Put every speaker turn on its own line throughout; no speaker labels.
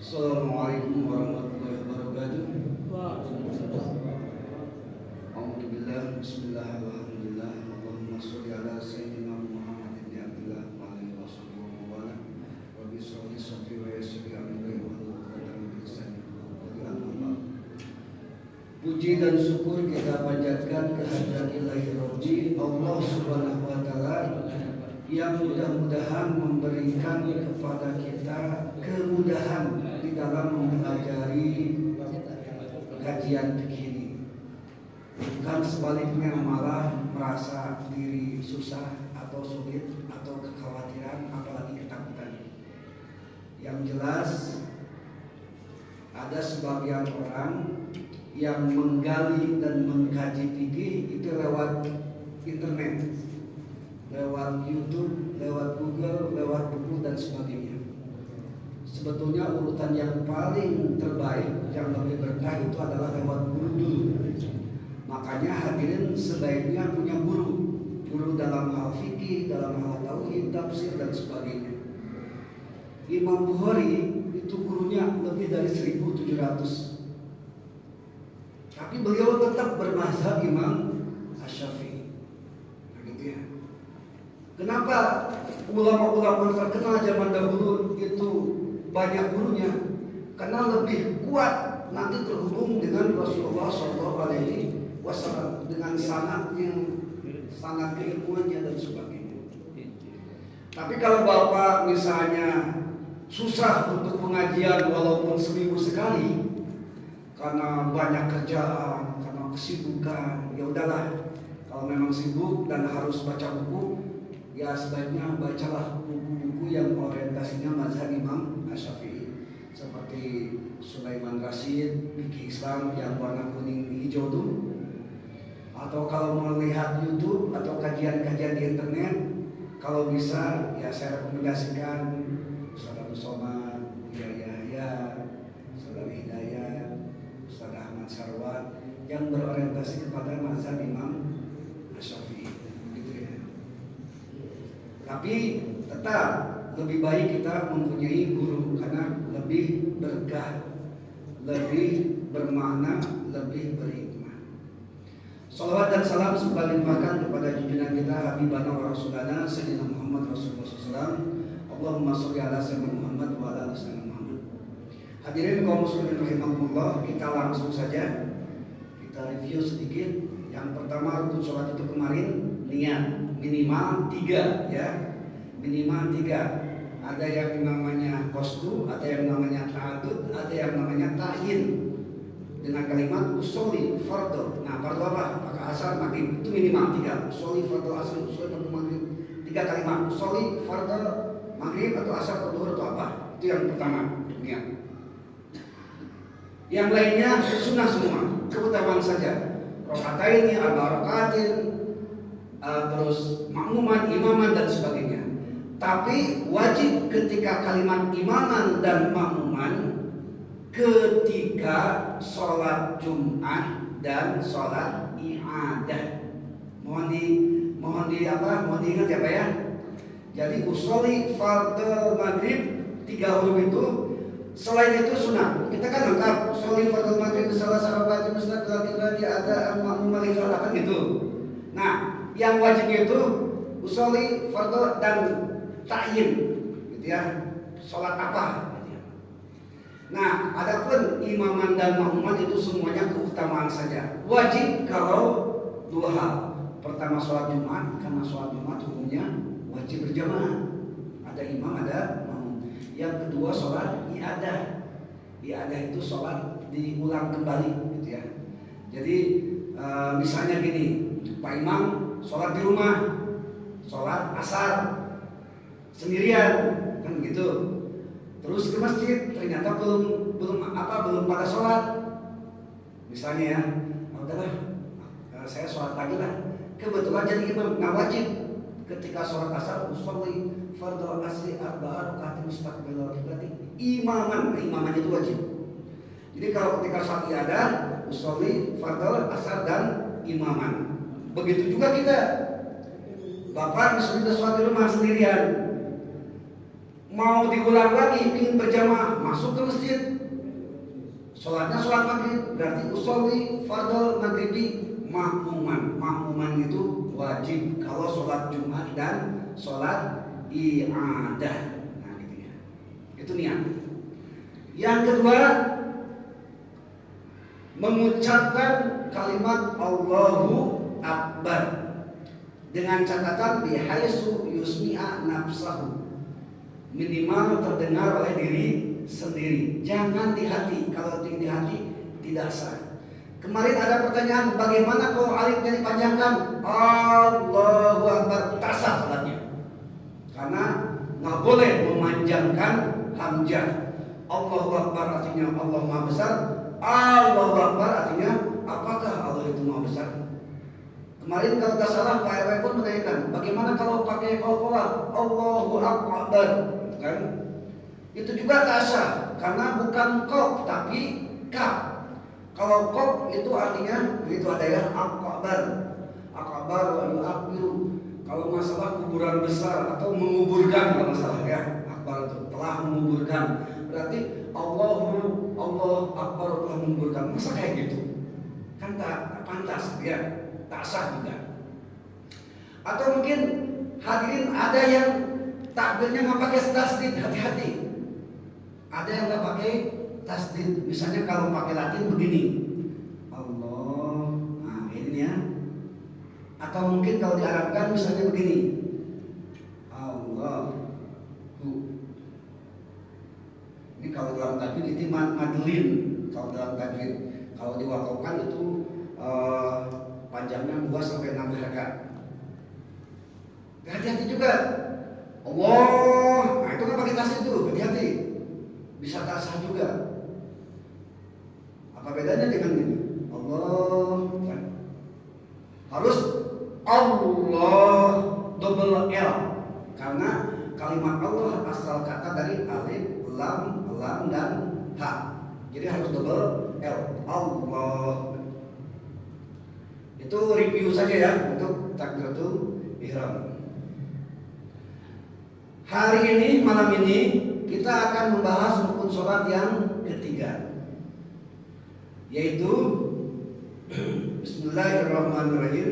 Assalamualaikum warahmatullahi wabarakatuh. Alhamdulillah, bismillah, alhamdulillah. Allahumma sholli ala sayyidina Muhammad ibn Abdullah wa alihi washabihi wa ala. Rabbi sholli sadri wa yassir li amri wa hlul 'uqdatam min lisani yafqahu qawli. Puji dan syukur kita panjatkan kehadirat Ilahi Rabbi Allah Subhanahu wa taala yang mudah-mudahan memberikan kepada kita kemudahan di dalam mempelajari kajian fikih ini. Bukan sebaliknya malah merasa diri susah atau sulit atau kekhawatiran apalagi ketakutan. Yang jelas ada sebagian orang yang menggali dan mengkaji fikih itu lewat internet, lewat YouTube, lewat Google, lewat buku dan sebagainya. Sebetulnya urutan yang paling terbaik, yang lebih berkah itu adalah lewat guru dulu. Makanya hadirin sebaiknya punya guru dalam hal fikih, dalam hal tauhid, tafsir dan sebagainya. Imam Bukhari itu gurunya lebih dari 1.700. Tapi beliau tetap bermazhab Imam Asy-Syafi'i. Nah, gitu ya. Kenapa ulama-ulama terkenal zaman dahulu itu banyak gurunya? Karena lebih kuat nanti terhubung dengan Rasulullah SAW dengan sanadnya, sanad keilmuannya dan sebagainya. Tapi kalau bapak misalnya susah untuk pengajian walaupun seminggu sekali karena banyak kerjaan, karena kesibukan, ya udahlah. Kalau memang sibuk dan harus baca buku, ya sebaiknya bacalah buku-buku yang orientasinya mazhab Imam Asy-Syafi'i seperti Sulaiman Rasyid, Fikih Islam yang warna kuning hijau itu. Atau kalau melihat YouTube atau kajian-kajian di internet, kalau bisa ya saya rekomendasikan Ustaz Abdul Somad, Yahya, Ustaz Hidayat, Ustaz Ahmad Sarwat yang berorientasi kepada mazhab Imam Asy-Syafi'i. Tapi tetap lebih baik kita mempunyai guru karena lebih berkah, lebih bermakna, lebih berhikmah. Salawat dan salam semoga limpahkan kepada junjungan kita Habibana wa Rasulana Sayyidina Muhammad Rasulullah SAW. Allahumma sholli ala sayyidina Muhammad wa ala ali sayyidina Muhammad. Hadirin kaum muslimin rahimakumullah, kita langsung saja kita review sedikit. Yang pertama rukun sholat itu kemarin niat minimal 3 ya. Minimal 3. Ada yang namanya qasdu, ada yang namanya ta'addud, ada yang namanya ta'yin. Dengan kalimat usolli fardhu. Nah, fardhu apa? Apakah asar maghrib itu minimal 3. Usolli fardhu asar, usolli fardhu maghrib. 3 kalimat. Usolli fardhu maghrib atau asar atau zuhur atau apa? Itu yang pertama. Niat. Yang lainnya sunnah semua, keutamaan saja. Rakaataini, arba rakaatin, terus makmuman, imaman dan sebagainya. Tapi wajib ketika kalimat imaman dan makmuman ketika sholat Jumat dan sholat i'adah. Mohon diingat ya Pak ya. Jadi usolli fardhu maghrib 3 huruf itu. Selain itu sunnah. Kita kan lengkap. Usolli fardhu maghrib salah sarabat mustaqil ada makmum kan gitu. Nah, yang wajib itu usolli fardhu dan ta'yin gitu ya, sholat apa gitu ya. Nah, adapun imaman dan makmuman itu semuanya keutamaan saja. Wajib kalau 2 hal. Pertama sholat Jumat, karena sholat Jumat hukumnya wajib berjamaah. Ada imam, ada makmum. Yang kedua sholat i'adah. I'adah itu sholat diulang kembali gitu ya. Jadi misalnya gini, Pak Imam sholat di rumah, sholat asar sendirian kan gitu. Terus ke masjid ternyata belum pada sholat. Misalnya ya, udahlah saya sholat lagi lah. Kebetulan jadi imam, nggak wajib ketika sholat asar usolli fardhu asri arba'a rakaat mustaqbilal qiblat imaman itu wajib. Jadi kalau ketika sholat ada usolli fardhu asar dan imaman. Begitu juga kita. Bapak sudah sholat di rumah sendirian, mau diulang lagi, ingin berjamaah, masuk ke masjid, sholatnya sholat maghrib, berarti usolli fardhu maghribi makmuman itu wajib kalau sholat Jumat dan sholat i'adah. Nah gitu ya, itu niat. Yang kedua, mengucapkan kalimat Allahu Akbar dengan catatan bihaitsu yusmi'a nafsahu, minimal terdengar oleh diri sendiri, jangan di hati. Kalau di hati tidak sah. Kemarin ada pertanyaan, bagaimana kalau alifnya dipanjangkan? Allahu Akbar, tak sah salatnya. Karena nggak boleh memanjangkan hamzah. Allahu Akbar artinya Allah Maha Besar. Allahu Akbar artinya apakah Allah itu Maha Besar? Kemarin kalau tak salah Pak RW pun menanyakan, bagaimana kalau pakai qalqalah Allahu Akbar, kan? Itu juga tak sah karena bukan qaf tapi kaf. Kalau qaf itu artinya itu ada ya akbar wa yu'akbiru. Kalau masalah kuburan besar atau menguburkan, kalau masalah ya akbar itu telah menguburkan, berarti Allah akbar telah menguburkan. Masa kayak gitu? Kan tak pantas ya, tak sah juga. Atau mungkin hadirin ada yang takbirnya nggak pakai tasdid, hati-hati. Ada yang nggak pakai tasdid, misalnya kalau pakai Latin begini, Allah, nah ini ya. Atau mungkin kalau diarabkan misalnya begini, Allahu. Ini kalau dalam tajwid itu madlin, kalau dalam tajwid. Kalau diwakafkan itu panjangnya 2 sampai 6 harakat. Hati-hati juga, Allah, nah itu kan pakai tasdid itu, hati-hati. Bisa tak sah juga. Apa bedanya dengan ini? Allah kan? Harus Allah double L, karena kalimat Allah asal kata dari alif, lam, dan ha. Jadi harus double L. Allah. Itu review saja ya untuk takbiratul ihram. Hari ini, malam ini kita akan membahas rukun sholat yang ketiga, yaitu Bismillahirrahmanirrahim.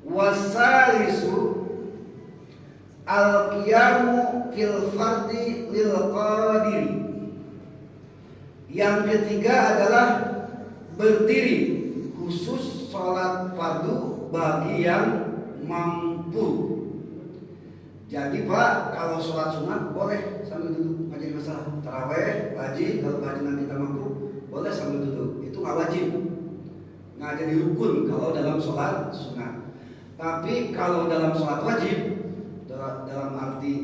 Wasalisu al-qiyamu fil fardi lil qadiri. Yang ketiga adalah berdiri khusus sholat fardu bagi yang mampu. Jadi Pak, kalau sholat sunat boleh sambil duduk, nggak jadi masalah. Taraweh, haji, kalau haji nanti kita mampu, boleh sambil duduk. Itu nggak wajib, nggak jadi rukun kalau dalam sholat sunat. Tapi kalau dalam sholat wajib, dalam arti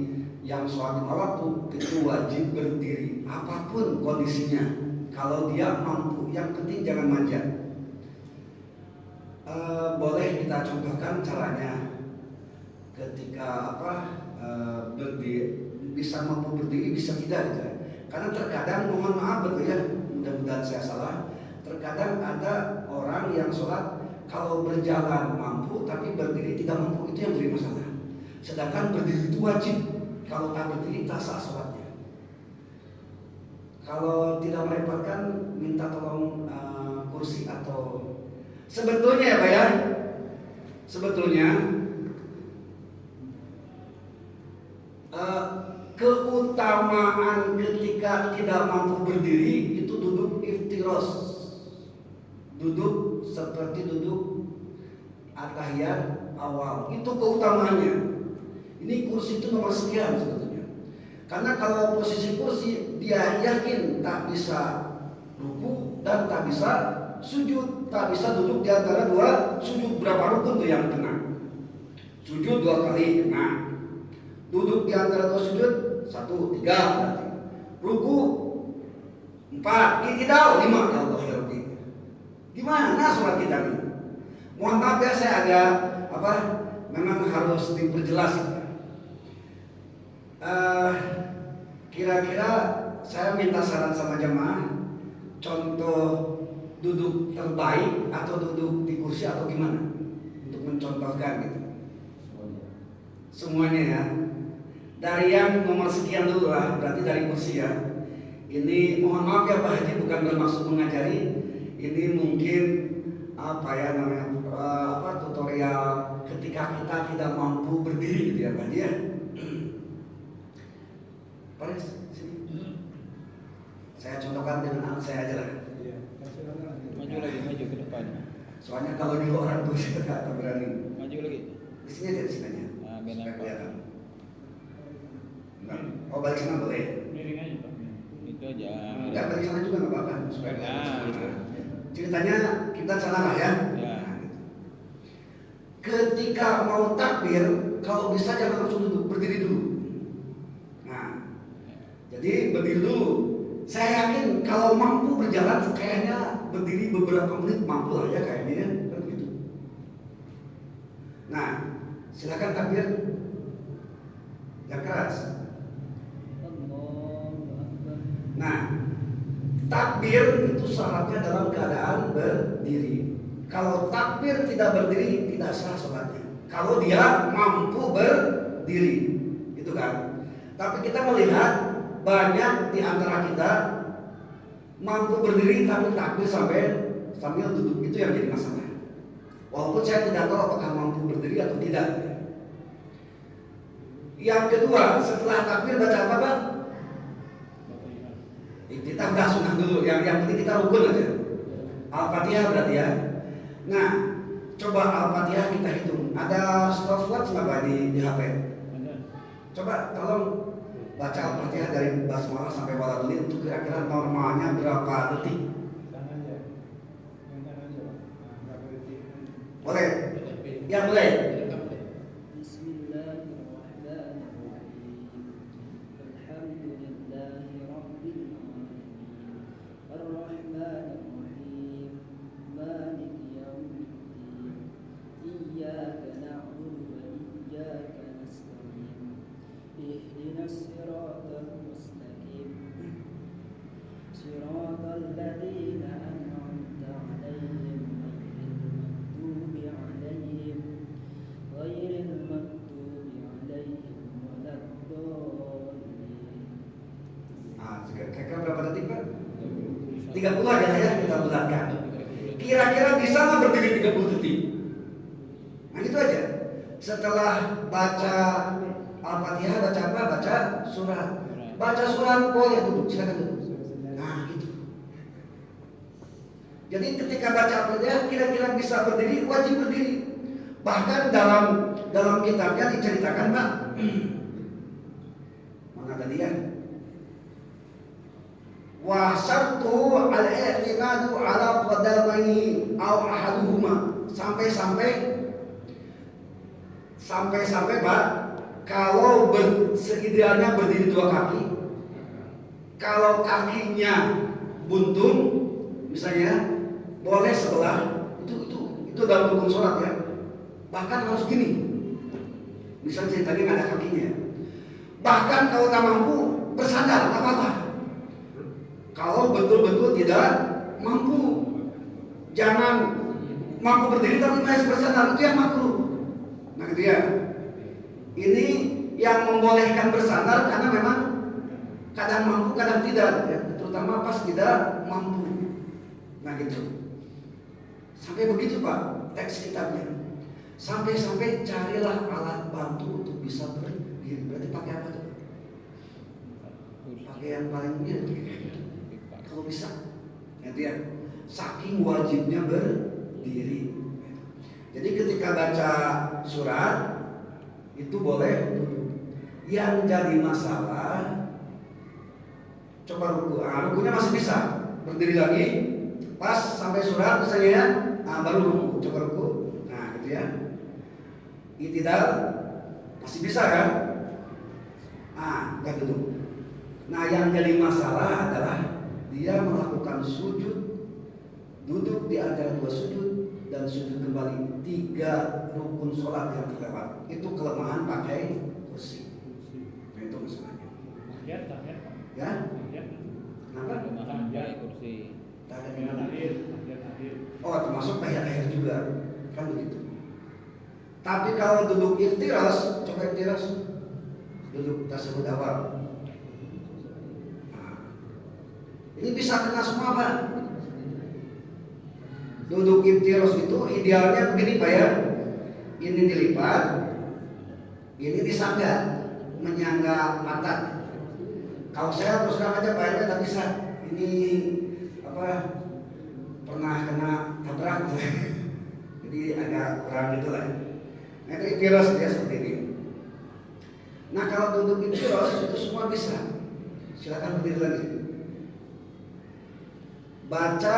yang sholat lima waktu, itu wajib berdiri, apapun kondisinya. Kalau dia mampu, yang penting jangan manja. Boleh kita contohkan caranya. Ketika berdiri, bisa mampu berdiri, bisa tidak gitu ya. Karena terkadang, mohon maaf betul ya, mudah-mudahan saya salah, terkadang ada orang yang sholat kalau berjalan mampu tapi berdiri tidak mampu, itu yang jadi masalah. Sedangkan berdiri itu wajib, kalau tak berdiri tak sah sholatnya. Kalau tidak merepotkan, minta tolong kursi atau sebetulnya ya Pak ya, sebetulnya keutamaan ketika tidak mampu berdiri itu duduk iftiros, duduk seperti duduk atahiyat awal, itu keutamaannya. Ini kursi itu nomor sekian sebetulnya, karena kalau posisi kursi dia yakin tak bisa ruku dan tak bisa sujud, tak bisa duduk di antara dua sujud. Berapa rukun tuh yang kena? Sujud 2 kali kena. Duduk di antara dua sujud 1, 3 berarti. Ruku 4, i'tidal 5. Ya Allah ya Rabbi. Gimana sholat kita nih? Mohon maaf ya, saya agak memang harus diperjelas. Kira-kira saya minta saran sama jemaah, contoh duduk terbaik atau duduk di kursi atau gimana untuk mencontohkan gitu. Semuanya ya. Dari yang nomor sekian dulu lah, berarti dari kursi ya. Ini mohon maaf ya Pak Haji, bukan bermaksud mengajari. Ini mungkin tutorial ketika kita tidak mampu berdiri gitu ya Pak Haji ya. Paris, sini. Saya contohkan dengan anak saya aja lah.
Maju ke depan.
Soalnya kalau di orang tuh saya tak berani.
Maju lagi.
Di sini aja, di sini aja. Supaya kelihatan. Oh, balik sana boleh.
Miring aja Pak. Itu aja.
Enggak, balik sana juga nggak apa-apa. Supaya
gitu.
Ceritanya kita sana lah ya.
Ya.
Ketika mau takbir, kalau bisa jangan langsung duduk, berdiri dulu. Nah, jadi berdiri dulu. Saya yakin kalau mampu berjalan, kayaknya berdiri beberapa menit mampu lah ya kayaknya ya. Kan begitu. Nah, silakan takbir. Yang keras. Nah, takbir itu syaratnya dalam keadaan berdiri. Kalau takbir tidak berdiri, tidak sah sholatnya. Kalau dia mampu berdiri, itu kan. Tapi kita melihat banyak di antara kita mampu berdiri tapi takbir sambil duduk, itu yang jadi masalah. Walaupun saya tidak tahu apakah mampu berdiri atau tidak. Yang kedua, setelah takbir baca apa Pak? Kita udah sunnah dulu, yang penting kita rukun aja. Al-Fatihah berarti ya. Nah, coba Al-Fatihah kita hitung. Ada stopwatch nggak Pak di HP? Coba tolong baca Al-Fatihah dari basmalah sampai waladhdallin itu kira-kira normalnya berapa detik? Boleh? Yang boleh? Kira-kira berapa detik Pak? 30 aja ya kita bulatkan. Kira-kira bisa nggak berdiri 30 detik? Nah itu aja. Setelah baca Al-Fatihah baca apa? Baca surat. Baca surat boleh duduk, silakan duduk. Nah gitu. Jadi ketika baca Al-Fatihah kira-kira bisa berdiri, wajib berdiri. Bahkan dalam kitabnya diceritakan Pak. Mana tadi ya? Wa syartu al-i'timadu ala qadamaihi aw ahaduhuma, sampai Pak, kalau seidealnya berdiri 2 kaki, kalau kakinya buntung misalnya boleh sebelah, itu dalam rukun sholat ya, bahkan harus gini, misalnya ceritanya nggak ada kakinya, bahkan kalau tak mampu bersandar tak apa-apa. Kalau betul-betul tidak mampu, jangan mampu berdiri tapi masih bersandar, itu yang makruh. Nah gitu ya. Ini yang membolehkan bersandar karena memang kadang mampu kadang tidak ya. Terutama pas tidak mampu. Nah gitu. Sampai begitu Pak teks kitabnya. Sampai carilah alat bantu untuk bisa berdiri. Berarti pakai apa tuh? Pakai yang paling mirip kalau bisa. Gitu ya. Saking wajibnya berdiri. Jadi ketika baca surat itu boleh duduk. Yang jadi masalah coba ruku. Rukunya masih bisa. Berdiri lagi, pas sampai surat misalnya ya, baru ruku. Coba ruku. Nah, gitu ya. I'tidal masih bisa kan? Gak duduk. Nah, yang jadi masalah adalah dia melakukan sujud, duduk di antara dua sujud dan sujud kembali. 3 rukun sholat yang terlewat. Itu kelemahan pakai kursi. Nah, itu masalahnya. Ya? Kenapa?
pakai kursi.
Tak ada di mana? Oh, termasuk tahiyat juga. Kan begitu. Tapi kalau duduk iftiras, coba iftiras. Duduk tasyahud awal. Ini bisa kena semua, Pak. Duduk iftiras itu idealnya begini, Pak ya. Ini dilipat, ini disangga, menyangga mata. Kalau saya terus terang aja Pak RW tak bisa. Ini pernah kena tabrak, jadi agak kurang gitu lah. Nah, itu iftiras dia seperti ini. Nah, kalau duduk iftiras itu semua bisa. Silakan berdiri lagi. Baca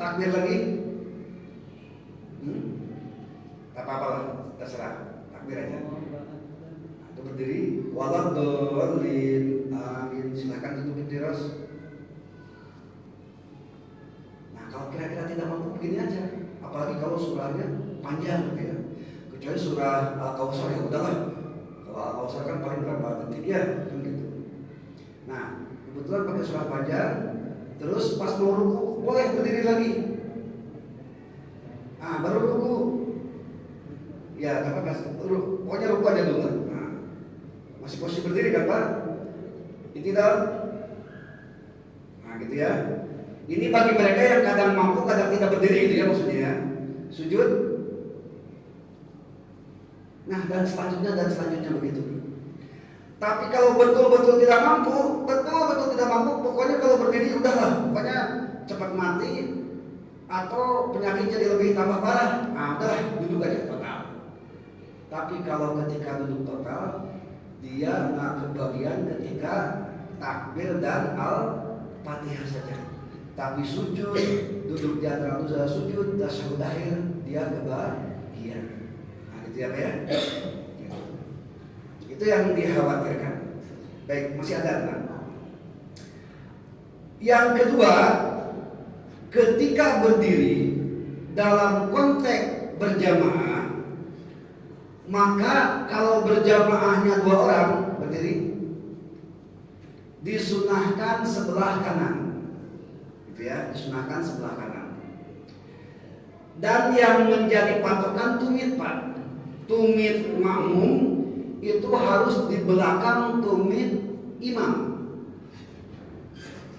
takbir lagi. Tak apa-apa lah, terserah. Takbir aja. Itu berdiri. Waladhdallin. Amin. Silakan duduk iftiras. Nah, kalau kira-kira tidak mampu begini aja. Apalagi kalau surahnya panjang gitu ya. Kecuali surah Al-Kautsar ya udahlah. Kalau Al-Kautsar kan paling berapa detik ya, kan gitu. Nah, kebetulan pakai surah panjang. Terus pas mau ruku boleh berdiri lagi. Baru ruku. Ya, pokoknya ruku aja dulu. Nah, masih posisi berdiri kan Pak? I'tidal. Nah, gitu ya. Ini bagi mereka yang kadang mampu, kadang tidak berdiri gitu ya maksudnya ya. Sujud. Nah, dan selanjutnya begitu. Tapi kalau betul-betul tidak mampu, pokoknya kalau berdiri udahlah, pokoknya cepat mati atau penyakit jadi lebih tambah parah. Udahlah, duduk aja total. Tapi kalau ketika duduk total, dia nggak kebagian ketika takbir dan al-fatihah saja. Tapi sujud, duduk di antara dua sujud, tasyahud akhir, dia kebagian. Nah, gitu ya Pak ya. Itu yang dikhawatirkan. Baik, masih ada tenang. Yang kedua, ketika berdiri dalam konteks berjamaah, maka kalau berjamaahnya 2 orang berdiri, disunahkan sebelah kanan, gitu ya, disunahkan sebelah kanan. Dan yang menjadi patokan tumit Pak, tumit makmum itu harus di belakang tumit imam.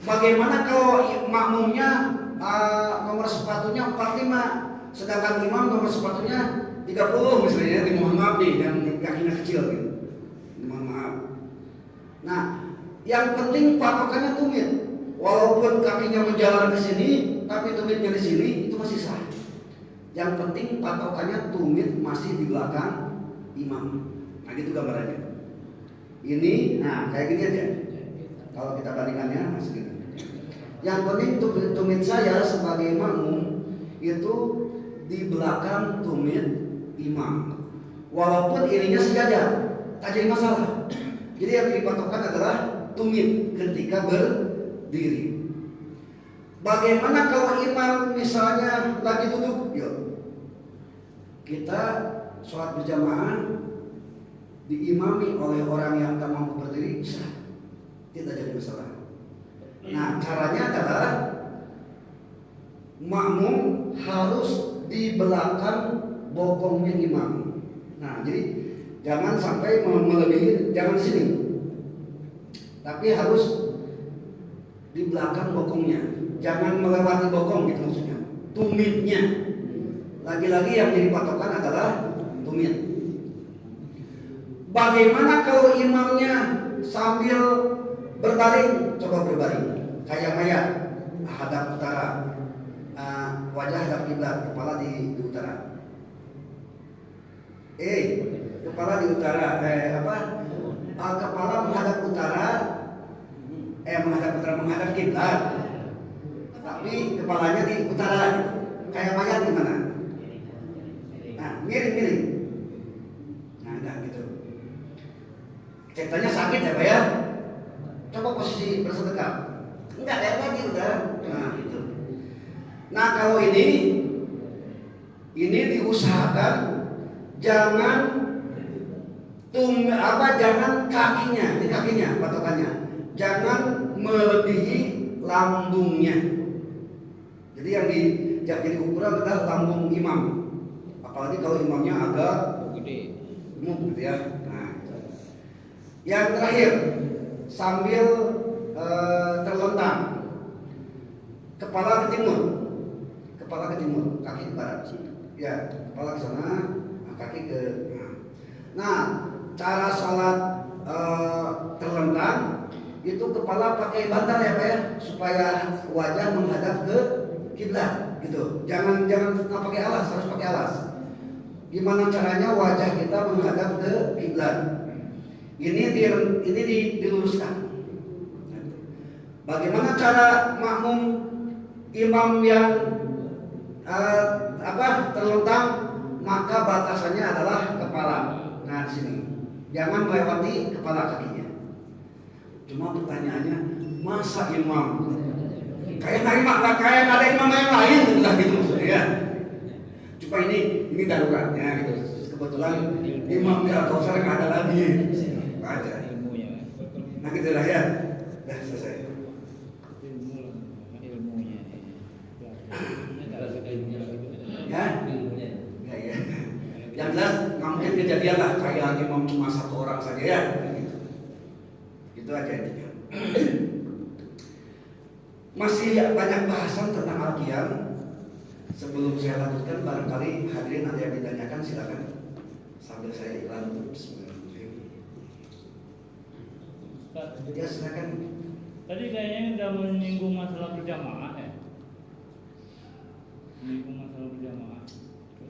Bagaimana kalau makmumnya nomor sepatunya 45, sedangkan imam nomor sepatunya 30 misalnya, dimohon maaf nih, yang kakinya kecil gitu. Mohon maaf. Nah, yang penting patokannya tumit. Walaupun kakinya menjalar ke sini, tapi tumitnya di sini, itu masih sah. Yang penting patokannya tumit masih di belakang imam. Nah, gitu gambarannya. Ini, kayak gini aja. Kalau kita bandingkannya, segini. Yang penting tumit saya sebagai makmum itu di belakang tumit imam. Walaupun ininya sejajar, tak jadi masalah. Jadi yang dipatokkan adalah tumit ketika berdiri. Bagaimana kalau imam misalnya lagi duduk? Yuk, kita sholat berjamaah diimami oleh orang yang tak mampu berdiri, bisa, tidak jadi masalah. Nah, caranya adalah makmum harus di belakang bokongnya imam. Nah, jadi jangan sampai melebihi, jangan sini, tapi harus di belakang bokongnya, jangan melewati bokong gitu maksudnya. Tumitnya, lagi-lagi yang jadi patokan adalah tumit. Bagaimana kalau imamnya sambil berbaring? Coba berbaring, kayak mayat, hadap utara, wajah hadap kiblat, kepala di utara. Kepala di utara, kepala menghadap utara, menghadap kiblat. Tapi kepalanya di utara, kayak mayat gimana? Nah, miring. Nah, udah gitu. Ceritanya sakit ya, Pak ya? Coba posisi bersedekap. Enggak kayak tadi udah. Nah, gitu. Nah, kalau ini diusahakan jangan jangan kakinya patokannya. Jangan melebihi lambungnya. Jadi yang jadi ukuran adalah lambung imam. Apalagi kalau imamnya agak
gede,
gemuk gitu ya. Nah, yang terakhir sambil terlentang, kepala ke timur, kaki ke barat. Ya, kepala ke sana, kaki ke. Nah, cara sholat terlentang itu kepala pakai bantal ya Pak ya, supaya wajah menghadap ke kiblat gitu. Jangan pakai alas, harus pakai alas. Gimana caranya wajah kita menghadap ke kiblat? Ini diluruskan. Bagaimana cara makmum imam yang terlentang? Maka batasannya adalah kepala. Nah, di sini jangan melewati kepala kakinya. Cuma pertanyaannya, masa imam kayak ada imam yang lain gitu maksudnya ya. Cuma ini daruratnya gitu. Kebetulan imam di Al-Kausar nggak ada lagi. Ada. Nah gitu lah ya. Dah selesai. Ya. Yang jelas nggak mungkin kejadian lah kayak imam cuma satu orang saja ya. Itu aja intinya. Masih banyak bahasan tentang Al-Qiyam. Sebelum saya lanjutkan, barangkali hadirin ada yang ditanyakan, silakan sambil saya iklan dulu. Ya silakan.
Tadi kayaknya udah menyinggung masalah berjamaah ya.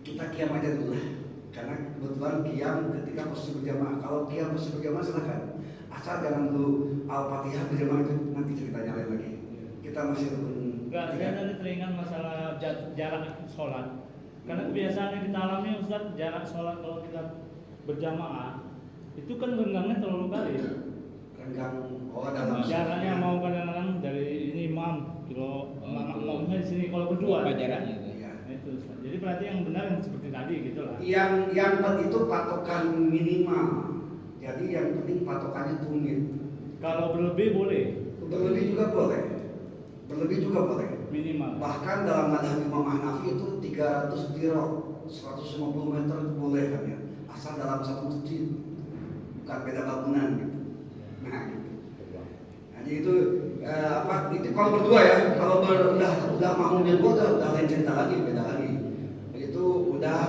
Kita qiyam aja dulu lah. Karena kebetulan qiyam ketika posisi berjamaah. Kalau qiyam posisi berjamaah silakan. Asal jangan dulu Al-Fatihah berjamaah, itu nanti ceritanya lain lagi. Kita masih
Enggak, saya tadi teringat masalah jarak sholat. Karena kebiasaan yang kita alami Ustaz, jarak sholat kalau kita berjamaah itu kan renggangnya terlalu kali.
Renggang, dalam
jaraknya mau kadang-kadang dari ini imam, kalau makmumnya di sini kalau berdua.
Apa jaraknya itu?
Ya.
Itu Ustaz. Jadi berarti yang benar yang seperti tadi gitulah.
Yang itu patokan minimal. Jadi yang penting patokannya tumit.
Kalau berlebih boleh.
Berlebih juga boleh.
Minimal.
Bahkan dalam mazhab Imam Hanafi itu 300 dirham, 150 meter itu boleh kan ya. Asal dalam satu masjid, bukan beda bangunan gitu. Nah gitu. Jadi itu itu kalau berdua ya. Kalau udah makmum yang udah lain cerita lagi, beda lagi. Itu udah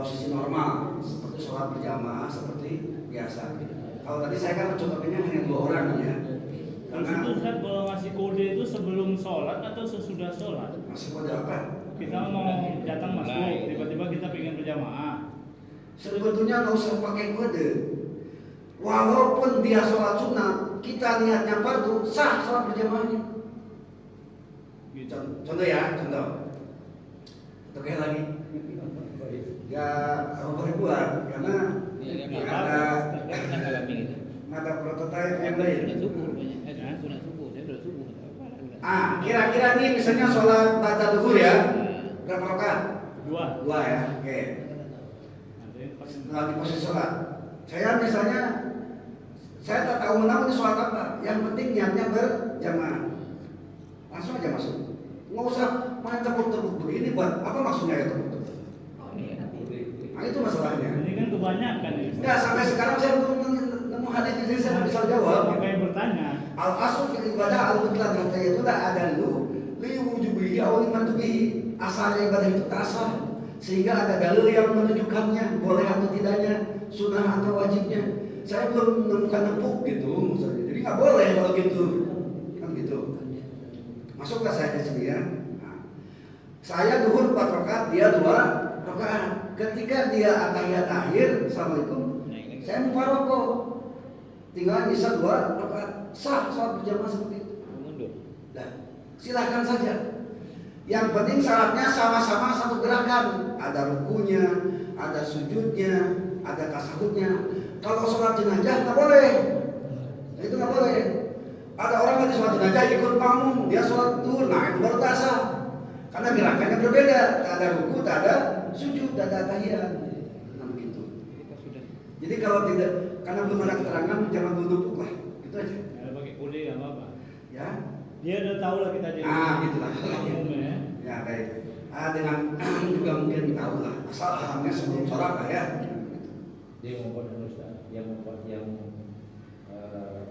posisi normal seperti sholat berjamaah seperti biasa. Kalau tadi saya kan contohnya hanya 2 orang ya.
Karena itu Ustaz, kalau ngasih kode itu sebelum sholat atau sesudah sholat?
Masih kode apa?
Kita mau datang masuk, tiba-tiba kita pengen berjamaah.
Sebetulnya nggak usah pakai kode. Walaupun dia sholat sunnah, kita niatnya fardu, sah sholat berjamaahnya.
Gitu.
Contoh ya, contoh. Oke lagi. Ya, apa boleh buat? Karena ada prototipe yang lain. Kira-kira nih misalnya sholat ba'da zuhur ya, berapa rakaat? 2 ya, oke. Setelah di posisi sholat, saya misalnya saya tak tahu menang ini sholat apa. Yang penting niatnya berjamaah. Langsung aja masuk. Nggak usah main tepuk-tepuk begini, buat apa maksudnya ya tepuk-tepuk? Nah itu masalahnya.
Ini kan kebanyakan ya.
Enggak, sampai sekarang saya belum nemu hadis ini, saya nggak bisa jawab.
Apa yang bertanya?
Al-asl fil ibadah al-mutlaq, kata itu tak ada li wujubihi aw limantubihi. Asalnya ibadah itu tasah, sehingga ada dalil yang menunjukkannya boleh atau tidaknya, sunnah atau wajibnya. Saya belum menemukan nepuk gitu maksudnya. Jadi nggak boleh kalau gitu. Kan gitu. Masuklah saya di sini ya. Nah, saya duhur 4 rakaat, dia 2 rakaat. Ketika dia atahiyat akhir, assalamualaikum, saya mufaraqah. Tinggal bisa 2 rakaat. sah sholat berjamaah seperti itu.
Mundur.
Nah, silahkan saja. Yang penting syaratnya sama-sama satu gerakan. Ada rukunya, ada sujudnya, ada tasahudnya. Kalau sholat jenazah nggak boleh. Itu nggak boleh. Ada orang lagi sholat jenazah ikut makmum, dia sholat duhur, nah itu baru tak sah. Karena gerakannya berbeda, tak ada ruku, tak ada sujud, tak ada tahiyat. Nah begitu. Jadi kalau tidak, karena belum ada keterangan, jangan duduk lah. Itu aja.
Ya, pakai kode nggak apa-apa.
Ya.
Dia udah tahu lah kita jadi.
Gitulah.
Makmum ya.
Ya baik. Dengan juga mungkin tahu lah. Asal pahamnya sebelum sholat lah ya.
Dia membuat Ustaz, yang membuat yang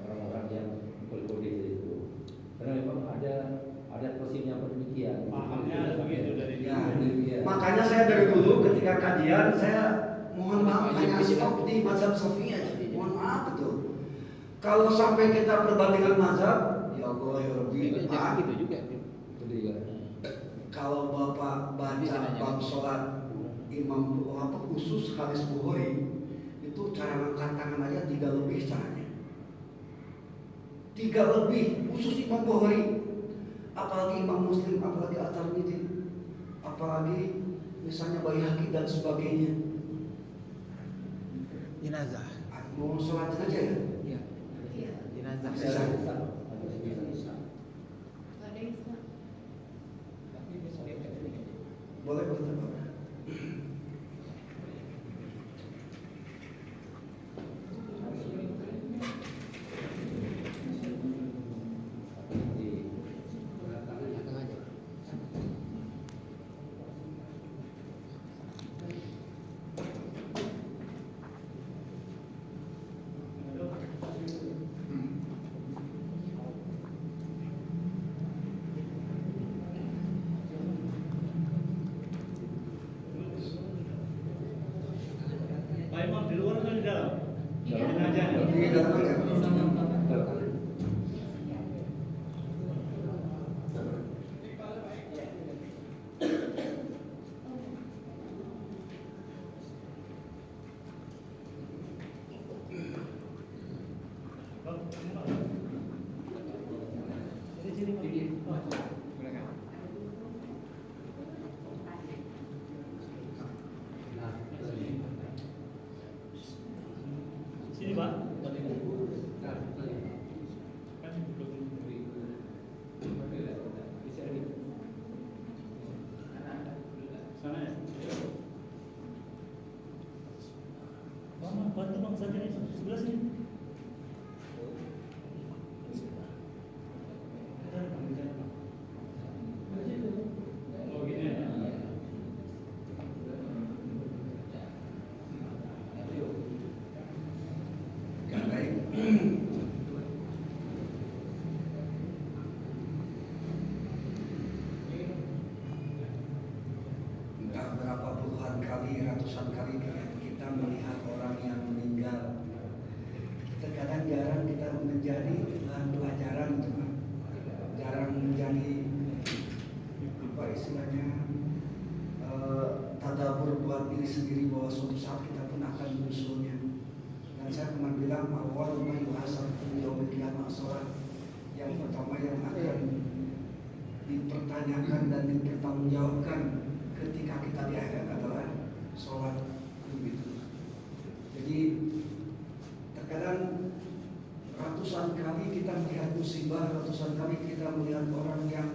orang-orang yang kode itu. Karena memang ada posisinya demikian.
Pahamnya begitu dari
Ya.
dia.
Makanya saya dari dulu ketika kajian saya mohon maaf hanya stop di mazhab Syafi'i aja. Mohon maaf betul. Kalau sampai kita perbandingan mazhab, ya Allah ya Rabbi, maaf.
Gitu juga.
Kalau Bapak baca bab sholat imam apa khusus hadis Bukhari itu cara angkat tangan aja 3 lebih caranya. 3 lebih khusus imam Bukhari, apalagi imam Muslim, apalagi At-Tirmidzi, apalagi misalnya Baihaqi dan sebagainya.
Jenazah.
Mau sholat jenazah ya?
Iya. Jenazah.
Bisa. Boleh boleh Pak.
Pak Imam di luar atau di dalam?
Dalam.
Jenazahnya.
Di dalam aja.
Sini Pak. Sana ya. Bang, bantu bang saja nih sebelah sini. Oh gini ya.
Ya baik. Entah berapa puluhan kali, ratusan kali kita melihat orang yang meninggal. Terkadang jarang kita menjadi bahan pelajaran, teman. Jarang menjadi apa istilahnya tadabbur buat diri sendiri bahwa suatu saat kita pun akan menyusulnya. Dan saya pernah bilang awal yuhasab yaumil qiyamah sholat, yang pertama yang akan dipertanyakan dan dipertanggungjawabkan ketika kita di akhirat adalah sholat begitu. Jadi terkadang ratusan kali kita melihat musibah, ratusan kali kita melihat orang yang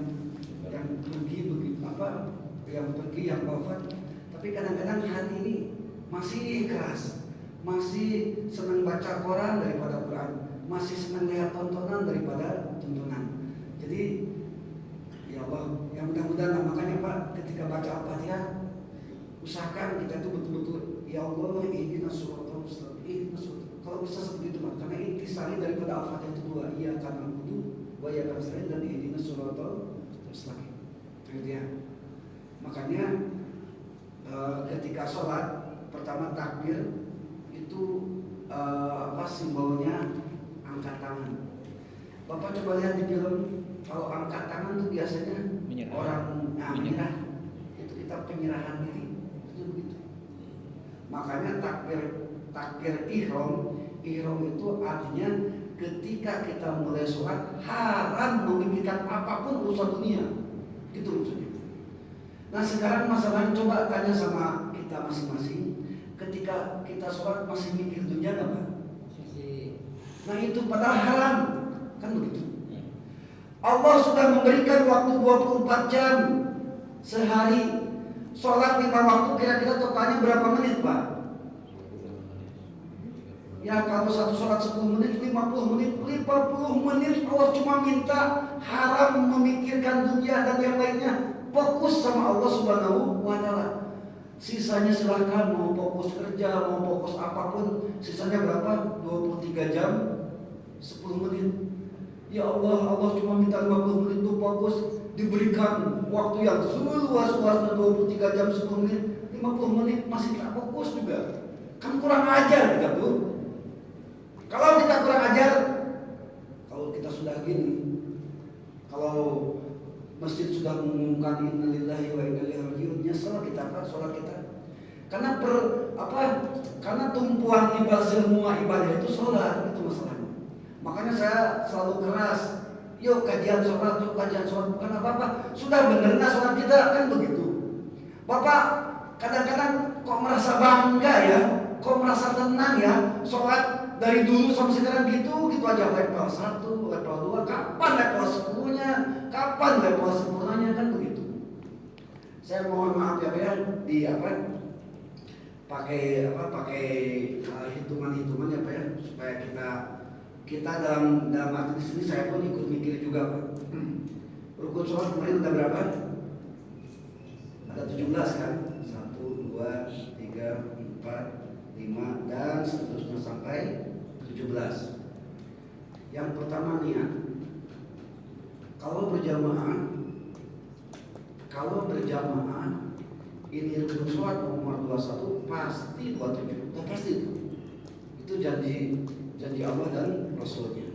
pergi begitu apa, yang pergi, yang wafat, tapi kadang-kadang hati ini masih keras, masih senang baca Quran daripada Quran, masih senang lihat tontonan daripada tontonan. Jadi ya Allah, yang mudah-mudahan makanya Pak, ketika baca Al-Fatihah usahakan kita itu betul-betul ya Allah ihdinas shiratal mustaqim. Kalau bisa seperti itu Pak, karena intisari daripada Al-Fatihah itu 2, iyyaka na'budu wa iyyaka nasta'in dan ihdinas shiratal mustaqim. Gitu ya. Makanya ketika sholat pertama takbir itu apa simbolnya angkat tangan. Bapak coba lihat di film, kalau angkat tangan itu biasanya
Menyerah.
orang
Menyerah.
itu kita penyerahan diri, itu begitu. Makanya takbir ihram itu artinya ketika kita mulai sholat haram memikirkan apapun urusan dunia. Itu maksudnya. Nah sekarang masalahnya coba tanya sama kita masing-masing, ketika kita sholat masih mikir dunia nggak Pak? Nah itu padahal haram, kan begitu. Allah sudah memberikan waktu 24 jam sehari. Sholat 5 waktu kira-kira totalnya berapa menit Pak? Ya kalau satu sholat 10 menit, 50 menit, 50 menit Allah cuma minta haram memikirkan dunia dan yang lainnya. Fokus sama Allah Subhanahu wa Ta'ala. Sisanya silahkan mau fokus kerja, mau fokus apapun. Sisanya berapa? 23 jam 10 menit. Ya Allah, Allah cuma minta 50 menit itu fokus. Diberikan waktu yang seluas-luasnya 23 jam 10 menit, 50 menit masih tak fokus juga. Kan kurang ajar kita tuh. Kalau kita kurang ajar, kalau kita sudah gini, kalau masjid sudah mengumumkan innalillahi wa inna ilaihi raji'un, nyesel kita Pak sholat kita. Karena karena tumpuan ibadah, semua ibadah itu sholat, itu masalahnya. Makanya saya selalu keras, yuk kajian sholat, bukan apa-apa. Sudah bener nggak sholat kita, kan begitu. Bapak kadang-kadang kok merasa bangga ya, kok merasa tenang ya, sholat dari dulu sampai sekarang gitu aja, level 1, level 2, kapan level 10-nya, kapan level sempurnanya, kan begitu. Saya mohon maaf ya di pakai hitungan-hitungan ya Pak ya, supaya kita dalam arti di sini saya pun ikut mikir juga Pak. Rukun sholat kemarin ada berapa? Ada 17 kan? 1, 2, 3, 4, 5 dan seterusnya sampai 17. Yang pertama niat. Kalau berjamaah ini rukun sholat nomor 21 pasti 27. Nah, pasti itu janji Allah dan Rasulnya.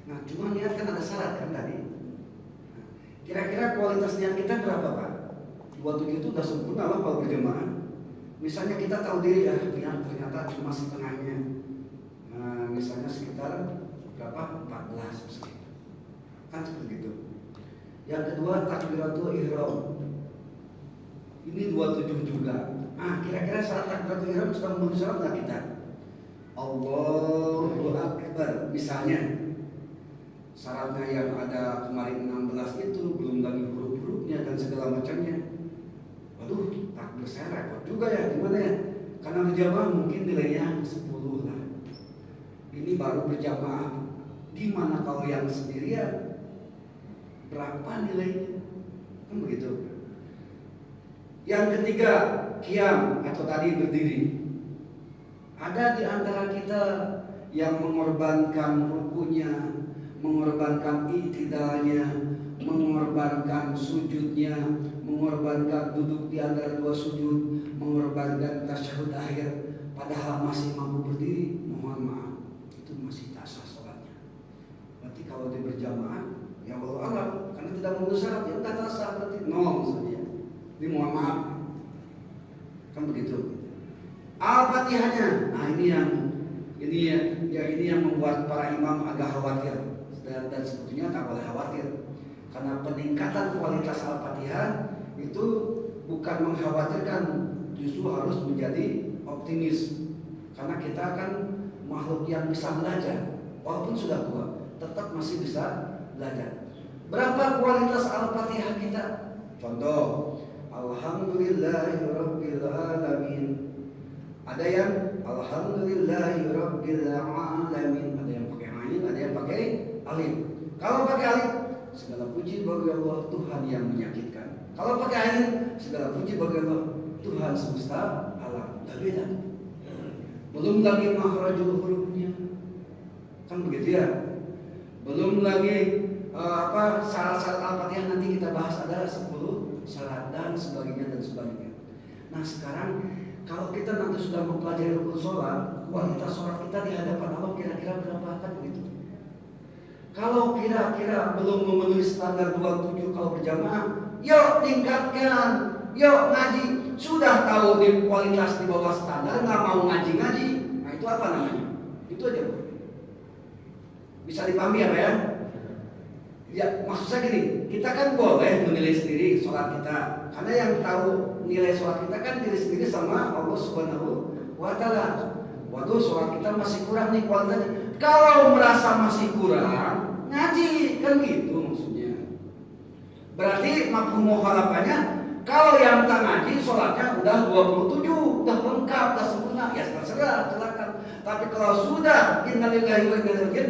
Nah cuma niat kan ada syarat kan tadi. Nah, kira-kira kualitas niat kita berapa Pak? 27 itu udah sempurna lah kalau berjamaah. Misalnya kita tahu diri ya, ternyata cuma setengahnya. Nah, misalnya sekitar berapa? 14 misalnya. Kan seperti itu. Yang kedua takbiratul ihram. Ini 27 juga. Ah, kira-kira saat takbiratul ihram sudah memenuhi syarat nggak kita? Allahu Akbar misalnya. Syaratnya yang ada kemarin 16 itu belum lagi huruf-hurufnya dan segala macamnya. Waduh, takbir saya repot juga ya, gimana ya? Karena berjamaah mungkin nilainya 10 lah. Ini baru berjamaah. Gimana kalau yang sendirian? Berapa nilainya? Kan begitu. Yang ketiga, qiyam atau tadi berdiri. Ada di antara kita yang mengorbankan rukunya, mengorbankan i'tidalnya, mengorbankan sujudnya, mengorbankan duduk di antara dua sujud, mengorbankan tasyahud akhir, padahal masih mampu berdiri. Mohon maaf, itu masih tak sah sholatnya. Berarti kalau dia berjamaah, ya Allah alam, karena tidak memenuhi syarat, ya udah tak sah, berarti nol saja. Ini mohon maaf, kan begitu. Al-Fatihahnya, nah ini yang membuat para imam agak khawatir dan sebetulnya tak boleh khawatir. Karena peningkatan kualitas Al-Fatihah itu bukan mengkhawatirkan, justru harus menjadi optimis. Karena kita kan makhluk yang bisa belajar, walaupun sudah tua, tetap masih bisa belajar. Berapa kualitas Al-Fatihah kita? Contoh, Alhamdulillahirabbil alamin. Ada yang Alhamdulillahirabbil alamin, ada yang pakai ain, ada yang pakai alif. Kalau pakai alif, segala puji bagi Allah Tuhan yang menyakitkan. Kalau pakai ain, segala puji bagi Allah Tuhan semesta alam. Tak beda. Belum lagi makhrajul hurufnya, kan begitu ya. Belum lagi syarat-syarat Al-Fatihah, nanti kita bahas ada 10 syarat dan sebagainya dan sebagainya. Nah sekarang kalau kita nanti sudah mempelajari rukun sholat, kualitas sholat kita di hadapan Allah kira-kira berapa kan begitu. Kalau kira-kira belum memenuhi standar 27 kalau berjamaah, yuk tingkatkan, yuk ngaji. Sudah tahu di kualitas di bawah standar, nggak mau ngaji-ngaji. Nah itu apa namanya? Itu aja. Bisa dipahami ya Pak ya? Ya maksud saya gini, kita kan boleh menilai sendiri sholat kita, karena yang tahu nilai sholat kita kan diri sendiri sama Allah Subhanahu wa Ta'ala. Waduh, sholat kita masih kurang nih kualitasnya. Kalau merasa masih kurang, ngaji kan gitu maksudnya. Berarti mafhum mukhalafannya, kalau yang tak ngaji sholatnya udah 27, udah lengkap, udah sempurna, ya terserah, silakan. Tapi kalau sudah innalillahi wa inna ilaihi raji'un,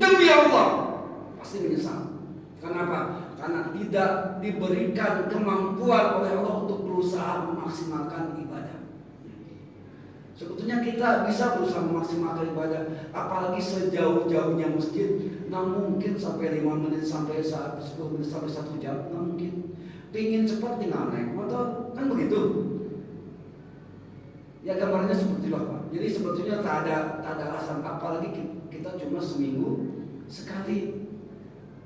demi Allah pasti menyesal. Kenapa? Karena tidak diberikan kemampuan oleh Allah untuk berusaha memaksimalkan ibadah. Sebetulnya kita bisa berusaha memaksimalkan ibadah, apalagi sejauh-jauhnya masjid. Nggak mungkin sampai 5 menit, sampai 10 menit, sampai 1 jam, nggak mungkin. Pingin cepat tinggal naik motor, kan begitu? Ya gambarnya seperti itu Pak. Jadi sebetulnya tak ada alasan, apalagi kita cuma seminggu sekali.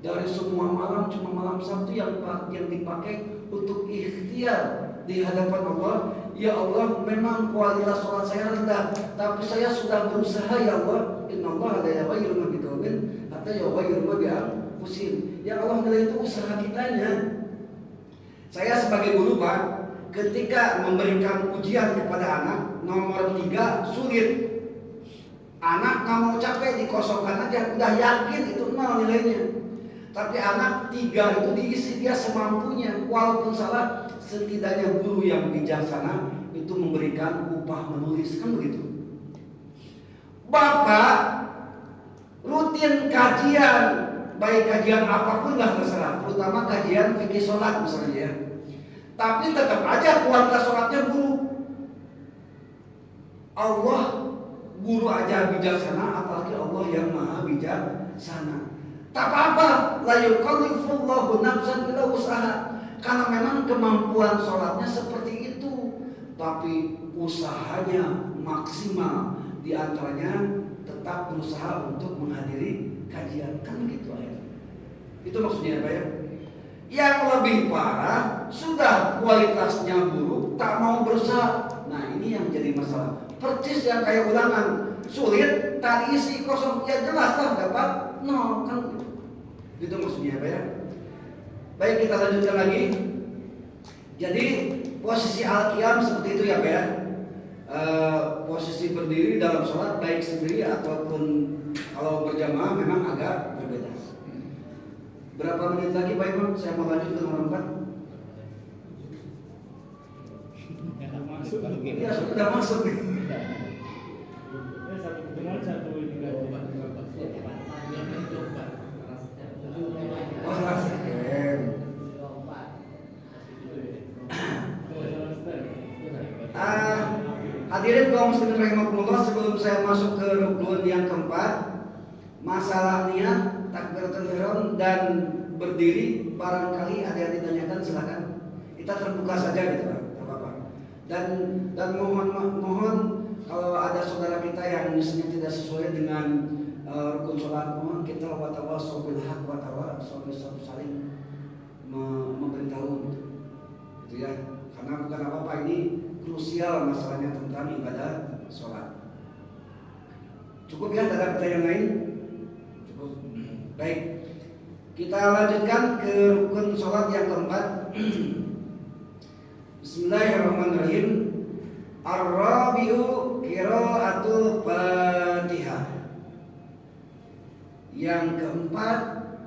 Dari semua malam cuma malam Sabtu yang dipakai untuk ikhtiar di hadapan Allah. Ya Allah, memang kualitas sholat saya rendah, tapi saya sudah berusaha ya Allah. Innallaha la yughayyiru ma biqaumin hatta yughayyiru ma bi anfusihim. Ya Allah, nilai itu usaha kitanya. Saya sebagai guru Pak, ketika memberikan ujian kepada anak nomor 3 sulit, anak nggak mau capek, dikosongkan aja, udah yakin itu 0 nilainya. Tapi anak 3 itu diisi dia semampunya, walaupun salah, setidaknya guru yang bijaksana itu memberikan upah menulis, kan begitu. Bapak rutin kajian, baik kajian apapun lah terserah, terutama kajian fikih sholat misalnya ya. Tapi tetap aja kualitas sholatnya buruk. Allah guru aja bijaksana, apalagi Allah yang maha bijaksana. Tak apa-apa, la yukallifullahu nafsan illa wus'aha. Karena memang kemampuan sholatnya seperti itu, tapi usahanya maksimal. Di antaranya tetap berusaha untuk menghadiri kajian, kan begitu ayat. Itu maksudnya Pak ya. Yang lebih parah, sudah kualitasnya buruk, tak mau berusaha. Nah ini yang jadi masalah. Percis yang kayak ulangan, sulit, tak diisi kosong, ya jelas lah dapat 0, kan itu maksudnya Pak ya. Baik, kita lanjutkan lagi. Jadi posisi al-qiyam seperti itu ya Pak ya. Posisi berdiri dalam sholat baik sendiri ataupun kalau berjamaah memang agak berbeda. Berapa menit lagi Pak Imam? Saya mau lanjut ke nomor 4. Ya sudah masuk nih.
Satu kedengaran, satu ini enggak.
Oh, selesai. Hadirin kaum muslimin rahimakumullah, sebelum saya masuk ke rukun yang keempat, masalah niat, takbiratul ihram dan berdiri, barangkali ada yang ditanyakan, silakan. Kita terbuka saja gitu Pak, enggak apa-apa. Dan mohon kalau ada saudara kita yang misalnya tidak sesuai dengan rukun sholat, mohon kita watawasau bil haq watawasau bis sabr, saling memberitahu gitu ya. Karena bukan apa-apa, ini krusial masalahnya tentang ibadah sholat. Cukup ya, ada pertanyaan lain? Cukup. Baik, kita lanjutkan ke rukun sholat yang keempat. Bismillahirrahmanirrahim. Ar-rabi'u qiraatul Fatihah. Yang keempat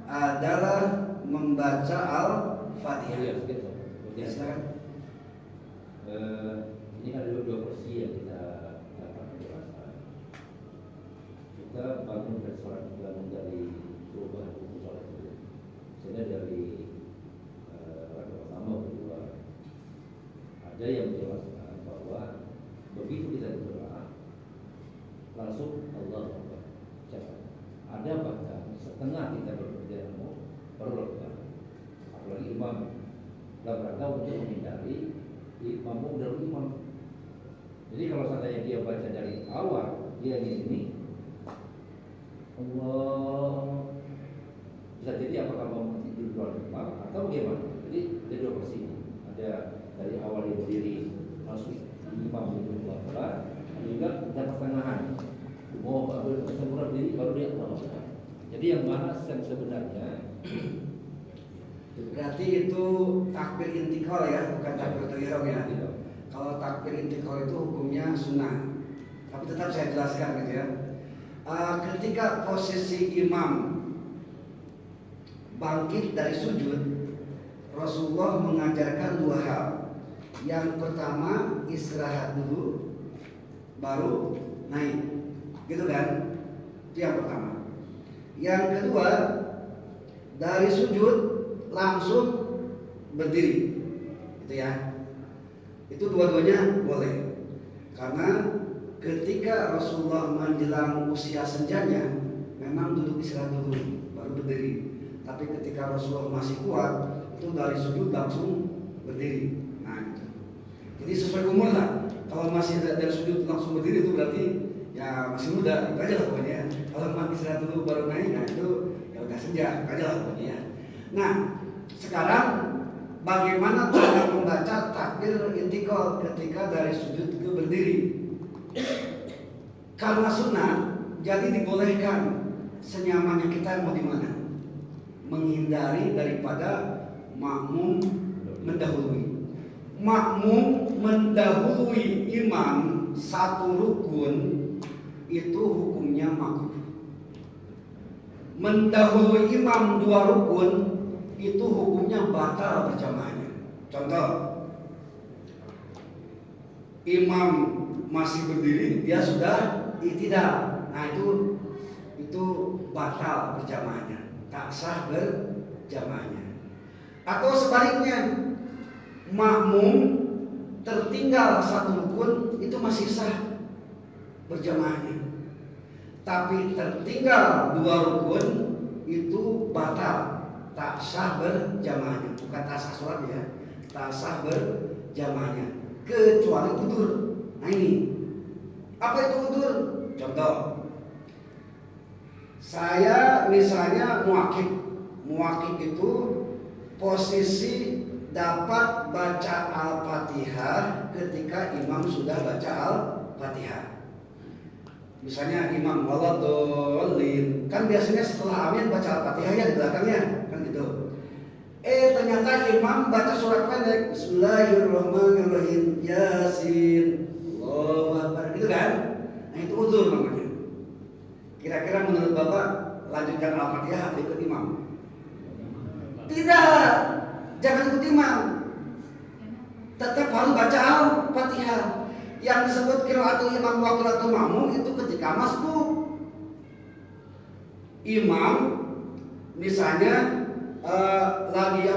adalah membaca Al-Fatihah. Ya, silakan.
Ini ada dua porsi yang kita dapat jelaskan. Kita bangun dari sholat, bangun dari perubahan hukum sholat itu. Sehingga dari rakaat pertama kedua ada yang menjelaskan bahwa begitu kita berdoa langsung Allah Akbar. Ada bahkan setengah kita bekerja baru lakukan. Apalagi imam dalam rangka untuk menghindari makmum dan imam. Jadi kalau seandainya dia baca dari awal, dia ini Allah, bisa jadi apakah mau di luar imam atau bagaimana. Jadi ada dua versi. Ada dari awal dia berdiri langsung imam itu Allah, juga ada pertengahan. Mau sempurna berdiri baru dia Allah. Jadi yang mana yang sebenarnya?
Berarti itu takbir intikal ya, bukan takbir ihram ya. Kalau takbir intikal itu hukumnya sunnah. Tapi tetap saya jelaskan gitu ya. Ketika posisi imam bangkit dari sujud, Rasulullah mengajarkan dua hal. Yang pertama istirahat dulu, baru naik, gitu kan? Itu yang pertama. Yang kedua, dari sujud langsung berdiri, gitu ya. Itu dua-duanya boleh. Karena ketika Rasulullah menjelang usia senjanya, memang duduk istirahat dulu, baru berdiri. Tapi ketika Rasulullah masih kuat, itu dari sujud langsung berdiri. Nah, gitu. Jadi sesuai umur lah. Kalau masih dari sujud langsung berdiri itu berarti ya masih muda, itu aja lah pokoknya. Kalau masih istirahat dulu baru naik, nah itu ya udah senja, itu aja lah pokoknya. Nah, sekarang bagaimana cara membaca takbir intikal ketika dari sujud ke berdiri? Karena sunnah, jadi dibolehkan senyamannya kita mau di mana. Menghindari daripada makmum mendahului. Makmum mendahului imam satu rukun itu hukumnya makruh. Mendahului imam dua rukun itu hukumnya batal berjamaahnya. Contoh, imam masih berdiri, dia sudah i'tidal. Nah itu batal berjamaahnya, tak sah berjamaahnya. Atau sebaliknya, makmum tertinggal satu rukun itu masih sah berjamaahnya. Tapi tertinggal dua rukun itu batal, tak sah berjamaahnya. Bukan tak sah sholat ya, tak sah berjamaahnya. Kecuali udzur. Nah ini, apa itu udzur? Contoh, saya misalnya muakib itu posisi dapat baca Al-Fatihah ketika imam sudah baca Al-Fatihah. Misalnya imam waladhdallin, kan biasanya setelah amin baca Al-Fatihah ya di belakangnya, kan gitu. Ternyata imam baca surat pendek, Bismillahirrahmanirrahim, Yasin, Allahu Akbar, gitu kan? Nah itu udzur namanya. Kira-kira menurut Bapak lanjutkan Al-Fatihah atau ikut imam? Tidak, jangan ikut imam. Tetap harus baca Al-Fatihah. Yang disebut qiraatul imam wa qiraatul ma'mum itu ketika masbuk. Imam misalnya lagi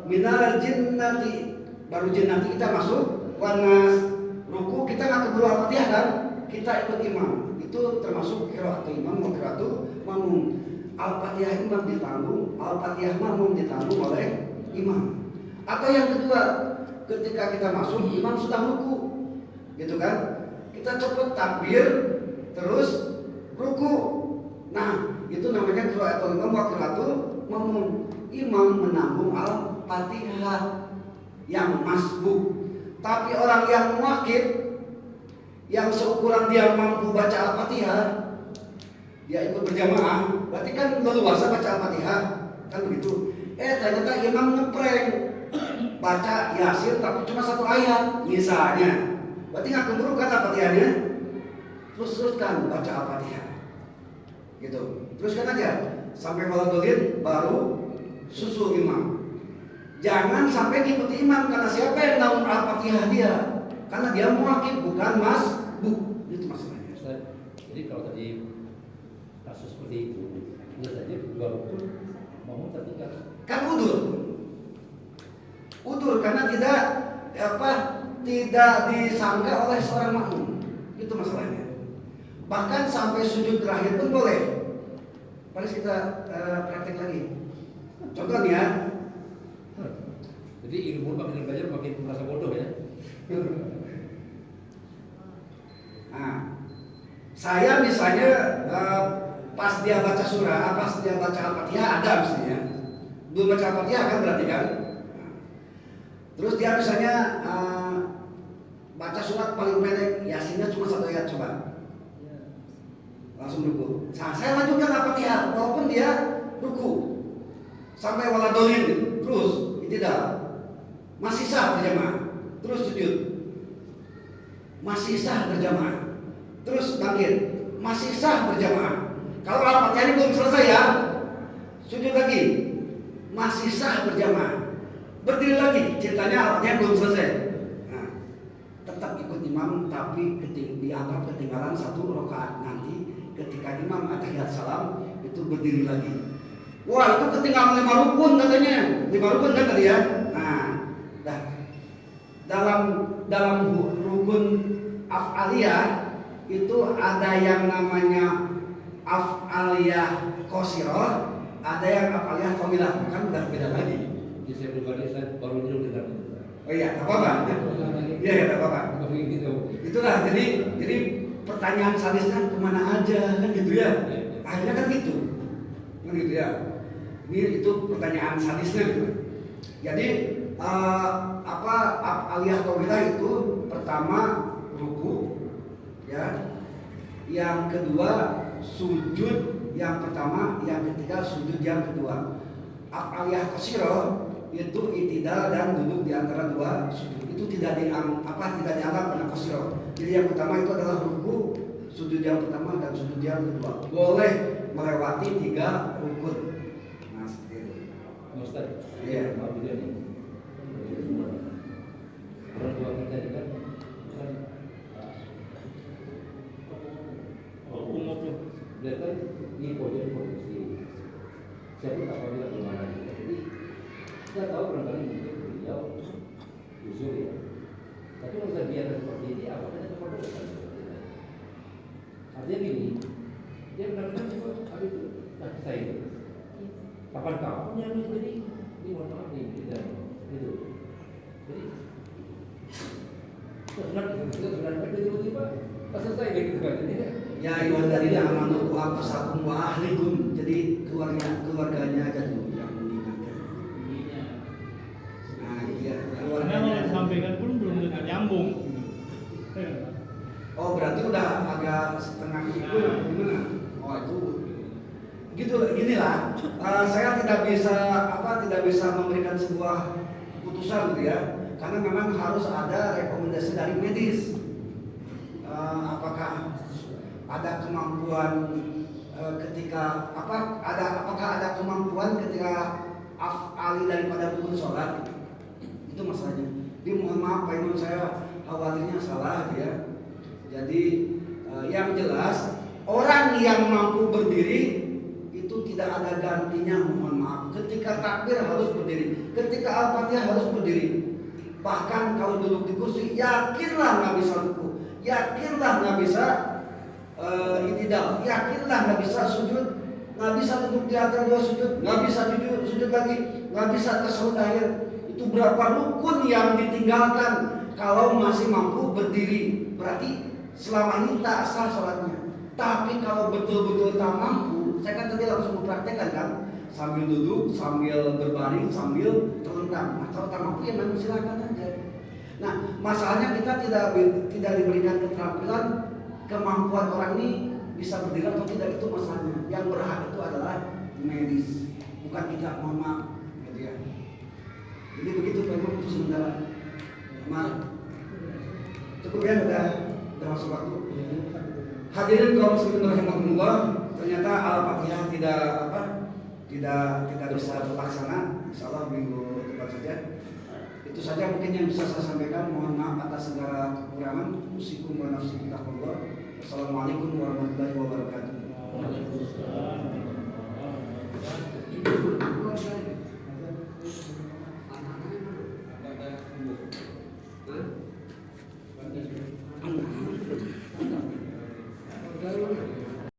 minal jinnati, baru jinnati kita masuk, wanas ruku kita nggak keburu Al-Fatihah kan, kita ikut imam. Itu termasuk qiraatul imam wa qiraatul ma'mum. Al-Fatihah imam ditanggung, Al-Fatihah ma'mum ditanggung oleh imam. Atau yang kedua, ketika kita masuk imam sudah ruku, gitu kan? Kita cepat takbir, terus ruku. Nah, itu namanya qiraatul imam wa qiraatul ma'mum. Imam menanggung Al-Fatihah yang masbuk. Tapi orang yang muakib, yang seukuran dia mampu baca Al-Fatihah, dia ikut berjamaah, berarti kan leluasa baca Al-Fatihah, kan begitu. Ternyata imam ngeprank, baca Yasin tapi cuma satu ayat misalnya, berarti nggak keburu kan Al-Fatihahnya, teruskan baca Al-Fatihah, gitu. Teruskan aja sampai waladhdallin baru susul imam. Jangan sampai ngikuti imam, karena siapa yang naung Al-Fatihah dia, karena dia muakib bukan masbuk. Itu masalahnya.
Jadi kalau tadi kasus seperti itu, biasanya dua rukun mau tertinggal.
Kan udur karena tidak disangka oleh seorang makmum. Itu masalahnya. Bahkan sampai sujud terakhir pun boleh. Mari kita praktek lagi. Contoh nih ya.
Jadi ilmu makin belajar makin merasa bodoh ya.
Nah, saya misalnya pas dia baca surah, pas dia baca Al-Fatihah ada misalnya. Belum baca Al-Fatihah kan berarti kan. Terus dia misalnya baca surat paling pendek, Yasinnya cuma satu ayat coba. langsung ruku. Nah, saya lanjutkan Al-Fatihah walaupun dia ruku sampai waladolin gitu. Terus tidak masih sah berjamaah. Terus sujud masih sah berjamaah. Terus bangkit masih sah berjamaah. Kalau Al-Fatihah ini belum selesai ya, sujud lagi masih sah berjamaah. Berdiri lagi, ceritanya Al-Fatihah belum selesai. Nah, tetap ikut imam tapi dianggap ketinggalan 1 rakaat. Nanti ketika imam atahiyat salam itu berdiri lagi. Wah, itu ketinggalan 5 rukun katanya. 5 rukun kan tadi ya. Nah, dalam rukun af'aliyah itu ada yang namanya af'aliyah qasirah, ada yang af'aliyah tawilah. Kan udah beda lagi.
Di saya pribadi saya baru dulu dengar itu.
Oh iya, tak apa-apa. Iya, ya, tak apa-apa.
Begitu.
Itulah jadi pertanyaan sadisnya kemana aja kan gitu ya. Akhirnya kan gitu ya. Ini itu pertanyaan sadisnya gitu. Jadi aliyah tawilah itu pertama ruku ya, yang kedua sujud yang pertama, yang ketiga sujud yang kedua. Aliyah qasirah itu itidal dan duduk di antara 2 sujud. Itu tidak dianggap karena qasirah. Jadi yang pertama itu adalah ruku, sujud yang pertama dan sujud yang kedua. Boleh melewati 3 rukun. Nah, seperti itu.
Ustaz,
Iya.
maaf juga nih. Orang tua kita ini kan dia kan di pojok posisi. Saya pun tak tahu bagaimana. Jadi saya tahu barangkali mungkin beliau usul ya. Tapi kalau saya biarkan seperti ini, apa namanya kepada Ustaz? Artinya gini, dia benar-benar cuma habis itu, nah saya itu. Kapan-kapan yang jadi ini mohon maaf nih kita itu. Jadi sebenarnya tiba-tiba pas selesai gitu kan.
Ya ayyuhalladzina amanu qu anfusakum wa ahlikum. Jadi keluarganya aja dulu yang mengingatkan. Nah, iya.
Karena kalau disampaikan pun belum tentu nyambung.
Oh, berarti udah agak setengah itu gimana? Oh, itu gitu ginilah. Saya tidak bisa memberikan sebuah keputusan gitu ya. Karena memang harus ada rekomendasi dari medis. Apakah ada kemampuan apakah ada kemampuan ketika af'ali daripada rukun sholat? Itu masalahnya. Jadi mohon maaf Pak Imam, saya khawatirnya salah gitu ya. Jadi yang jelas orang yang mampu berdiri itu tidak ada gantinya, mohon maaf. Ketika takbir harus berdiri, ketika Al-Fatihah harus berdiri. Bahkan kalau duduk di kursi, yakinlah nggak bisa ruku, yakinlah nggak bisa itidal, yakinlah nggak bisa sujud, nggak bisa duduk di antara 2 sujud, nggak bisa sujud lagi, nggak bisa tasyahud akhir. Itu berapa rukun yang ditinggalkan kalau masih mampu berdiri? Berarti selama ini tak sah sholatnya. Tapi kalau betul-betul tak mampu, saya kan tadi langsung mempraktekkan kan, sambil duduk, sambil berbaring, sambil terlentang. Nah, kalau tak mampu ya memang silakan aja. Nah, masalahnya kita tidak diberikan keterampilan, kemampuan orang ini bisa berdiri atau tidak, itu masalahnya. Yang berhak itu adalah medis, bukan kita, mohon maaf, gitu ya. Jadi begitu Pak Imam, itu sementara. Maaf. Cukup ya, udah masuk waktu. Hadirin kaum muslimin rahimakumullah, ternyata Al-Fatihah tidak bisa terlaksana. Insyaallah minggu depan saja. Itu saja mungkin yang bisa saya sampaikan. Mohon maaf atas segala kekurangan. Usikum wa nafsi bittaqwallah. Wassalamualaikum warahmatullahi wabarakatuh.
Waalaikumsalam.